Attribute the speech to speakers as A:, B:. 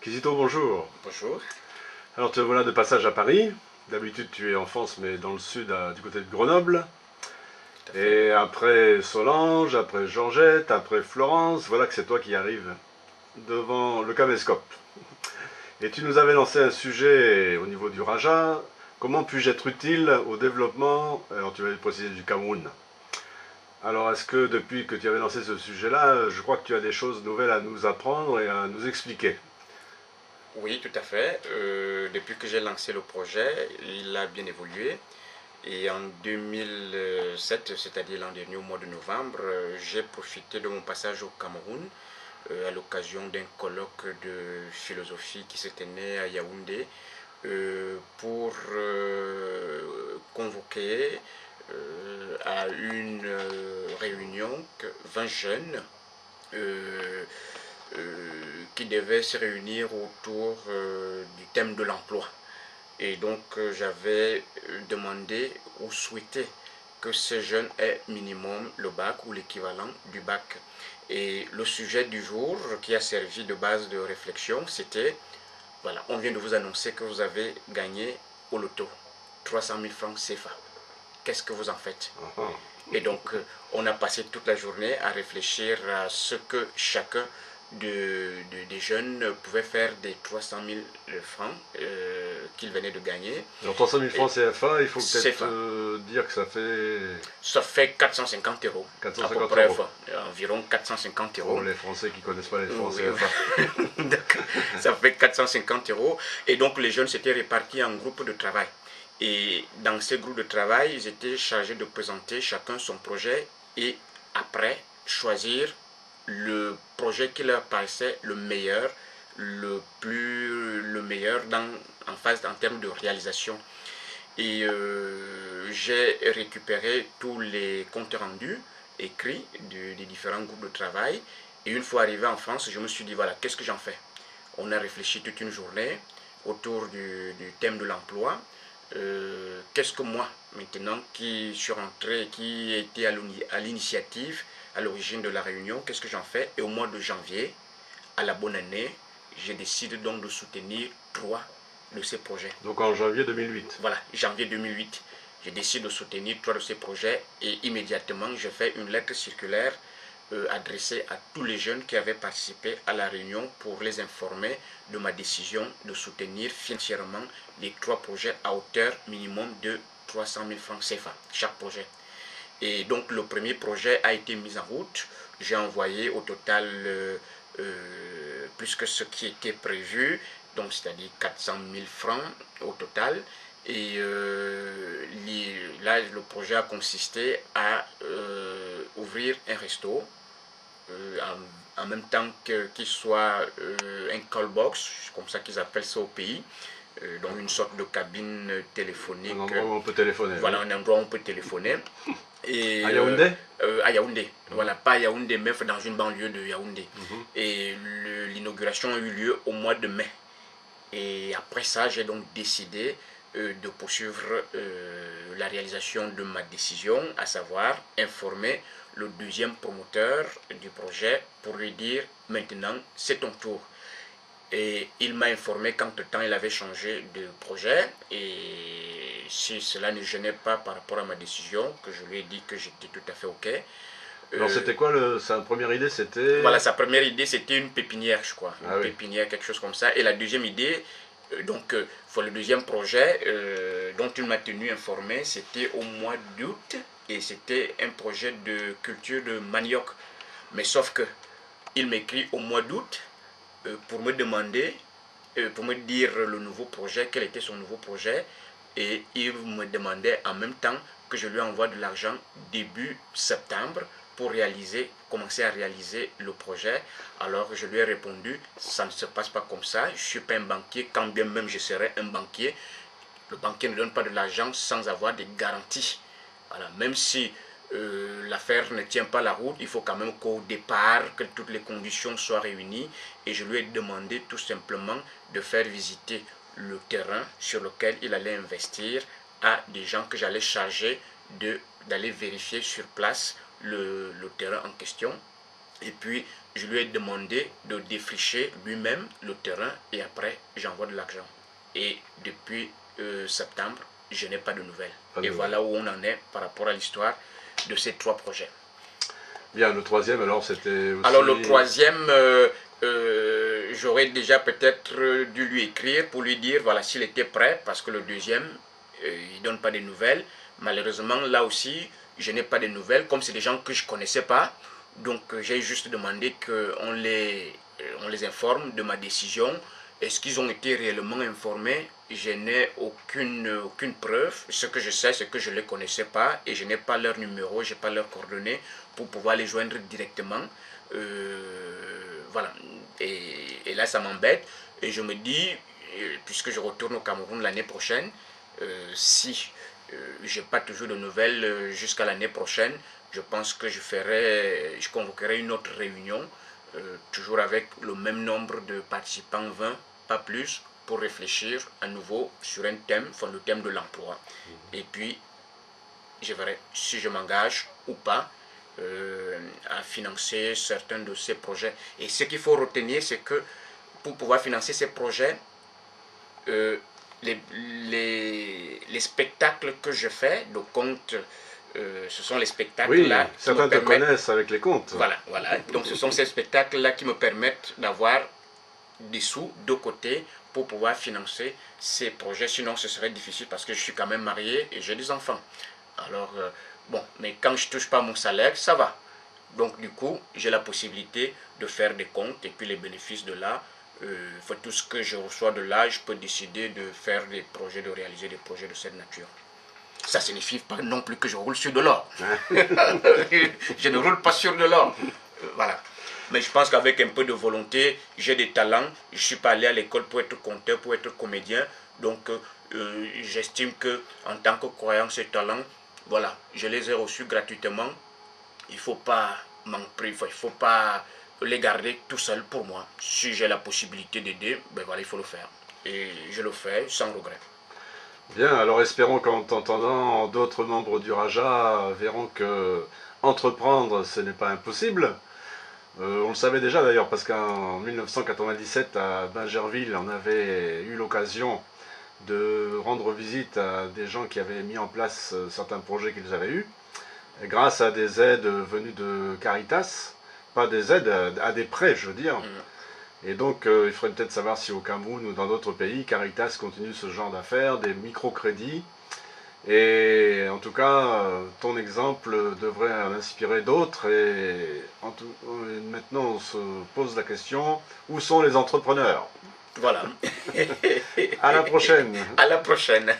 A: Kizito, bonjour.
B: Bonjour.
A: Alors te voilà de passage à Paris. D'habitude tu es en France mais dans le sud, du côté de Grenoble.
B: Tout à fait.
A: Et après Solange, après Georgette, après Florence, voilà que c'est toi qui arrives devant le caméscope. Et tu nous avais lancé un sujet au niveau du Raja. Comment puis-je être utile au développement, alors tu avais précisé du Cameroun. Alors est-ce que depuis que tu avais lancé ce sujet-là, je crois que tu as des choses nouvelles à nous apprendre et à nous expliquer.
B: Oui, tout à fait. Depuis que j'ai lancé le projet, il a bien évolué. Et en 2007, c'est-à-dire l'an dernier, au mois de novembre, j'ai profité de mon passage au Cameroun à l'occasion d'un colloque de philosophie qui s'est tenu à Yaoundé pour convoquer à une réunion 20 jeunes euh, qui devaient se réunir autour du thème de l'emploi. Et donc j'avais demandé ou souhaité que ces jeunes aient minimum le bac ou l'équivalent du bac. Et le sujet du jour qui a servi de base de réflexion, c'était, voilà, on vient de vous annoncer que vous avez gagné au loto 300 000 francs CFA. Qu'est-ce que vous en faites? Et donc, on a passé toute la journée à réfléchir à ce que chacun des jeunes pouvait faire des 300 000 francs qu'il venait de gagner.
A: Alors 300 000
B: Et
A: francs CFA, il faut peut-être
B: CFA,
A: dire que ça fait
B: ça fait 450 euros, à peu
A: 450
B: près,
A: euros.
B: enfin, environ 450
A: Pour
B: euros.
A: les Français qui ne connaissent pas les francs
B: Oui,
A: CFA.
B: donc, ça fait 450 euros. Et donc, les jeunes s'étaient répartis en groupes de travail. Et dans ces groupes de travail, ils étaient chargés de présenter chacun son projet et après choisir le projet qui leur paraissait le meilleur en termes de réalisation. Et j'ai récupéré tous les comptes rendus écrits des différents groupes de travail. Et une fois arrivé en France, je me suis dit, voilà, qu'est-ce que j'en fais? On a réfléchi toute une journée autour du thème de l'emploi. Qu'est-ce que moi, maintenant, qui suis rentré, qui ai été à l'initiative, à l'origine de la réunion, qu'est-ce que j'en fais? Et au mois de janvier, à la bonne année, j'ai décidé donc de soutenir 3 de ces projets.
A: Donc en janvier 2008.
B: Voilà, janvier 2008, je décide de soutenir 3 de ces projets et immédiatement, je fais une lettre circulaire adressée à tous les jeunes qui avaient participé à la réunion pour les informer de ma décision de soutenir financièrement les 3 projets à hauteur minimum de 300 000 francs CFA, chaque projet. Et donc le premier projet a été mis en route. J'ai envoyé au total plus que ce qui était prévu, donc c'est-à-dire 400 000 francs au total. Et là, le projet a consisté à ouvrir un resto en même temps qu'il soit un call box, comme ça qu'ils appellent ça au pays, donc une sorte de cabine téléphonique.
A: Un endroit où on peut téléphoner.
B: Voilà,
A: Oui.
B: un endroit où on peut téléphoner. Et,
A: À Yaoundé.
B: à Yaoundé. Voilà, pas à Yaoundé, mais dans une banlieue de Yaoundé. Et l'inauguration a eu lieu au mois de mai. Et après ça, j'ai donc décidé de poursuivre la réalisation de ma décision, à savoir informer le deuxième promoteur du projet pour lui dire maintenant c'est ton tour. Et il m'a informé qu'entre-temps il avait changé de projet et si cela ne gênait pas par rapport à ma décision, que je lui ai dit que j'étais tout à fait ok.
A: Alors c'était quoi sa première idée?
B: Voilà,
A: C'était...
B: sa première idée, c'était une pépinière, je crois.
A: Ah
B: Une
A: oui.
B: pépinière, quelque chose comme ça. Et la deuxième idée, le deuxième projet dont il m'a tenu informé, c'était au mois d'août. Et c'était un projet de culture de manioc. Mais sauf que il m'écrit au mois d'août pour me demander, pour me dire le nouveau projet, quel était son nouveau projet. Et il me demandait en même temps que je lui envoie de l'argent début septembre pour commencer à réaliser le projet. Alors je lui ai répondu, ça ne se passe pas comme ça, je ne suis pas un banquier, quand bien même je serais un banquier. Le banquier ne donne pas de l'argent sans avoir des garanties. Voilà, même si l'affaire ne tient pas la route, il faut quand même qu'au départ, que toutes les conditions soient réunies. Et je lui ai demandé tout simplement de faire visiter le terrain sur lequel il allait investir à des gens que j'allais charger d'aller vérifier sur place le terrain en question. Et puis, je lui ai demandé de défricher lui-même le terrain et après, j'envoie de l'argent. Et depuis septembre, je n'ai pas de nouvelles. Et voilà où on en est par rapport à l'histoire de ces 3 projets.
A: Bien, le troisième, alors, c'était aussi...
B: Alors, le troisième, j'aurais déjà peut-être dû lui écrire pour lui dire, voilà, s'il était prêt, parce que le deuxième, il ne donne pas de nouvelles. Malheureusement, là aussi, je n'ai pas de nouvelles, comme c'est des gens que je ne connaissais pas. Donc, j'ai juste demandé qu'on les informe de ma décision. Est-ce qu'ils ont été réellement informés? Je n'ai aucune preuve. Ce que je sais, c'est que je ne les connaissais pas et je n'ai pas leur numéro, je n'ai pas leurs coordonnées pour pouvoir les joindre directement. Voilà. Et là, ça m'embête. Et je me dis, puisque je retourne au Cameroun l'année prochaine, si je n'ai pas toujours de nouvelles jusqu'à l'année prochaine, je pense que je convoquerai une autre réunion, toujours avec le même nombre de participants, 20, pas plus, pour réfléchir à nouveau sur un thème, enfin le thème de l'emploi. Et puis, je verrai si je m'engage ou pas à financer certains de ces projets. Et ce qu'il faut retenir, c'est que pour pouvoir financer ces projets, les spectacles que je fais, de contes, ce sont les spectacles-là.
A: Oui, certains te connaissent avec les contes.
B: Voilà, voilà. Donc ce sont ces spectacles-là qui me permettent d'avoir des sous de côté pour pouvoir financer ces projets. Sinon, ce serait difficile parce que je suis quand même marié et j'ai des enfants. Alors, bon, mais quand je ne touche pas mon salaire, ça va. Donc, du coup, j'ai la possibilité de faire des comptes et puis les bénéfices de là, tout ce que je reçois de là, je peux décider de faire des projets, de réaliser des projets de cette nature. Ça ne signifie pas non plus que je roule sur de l'or. Je ne roule pas sur de l'or. Voilà. Mais je pense qu'avec un peu de volonté, j'ai des talents. Je ne suis pas allé à l'école pour être conteur, pour être comédien. Donc, j'estime qu'en tant que croyant ces talents, voilà, je les ai reçus gratuitement. Il ne faut pas m'en priver, il ne faut pas les garder tout seul pour moi. Si j'ai la possibilité d'aider, ben voilà, il faut le faire. Et je le fais sans regret.
A: Bien, alors espérons qu'en t'entendant, d'autres membres du Raja verront que entreprendre, ce n'est pas impossible. On le savait déjà d'ailleurs, parce qu'en 1997, à Bingerville, on avait eu l'occasion de rendre visite à des gens qui avaient mis en place certains projets qu'ils avaient eus, grâce à des aides venues de Caritas, pas des aides, à des prêts, je veux dire. Et donc, il faudrait peut-être savoir si au Cameroun ou dans d'autres pays, Caritas continue ce genre d'affaires, des microcrédits. Et en tout cas, ton exemple devrait en inspirer d'autres. Et maintenant, on se pose la question, où sont les entrepreneurs?
B: Voilà.
A: À la prochaine.
B: À la prochaine.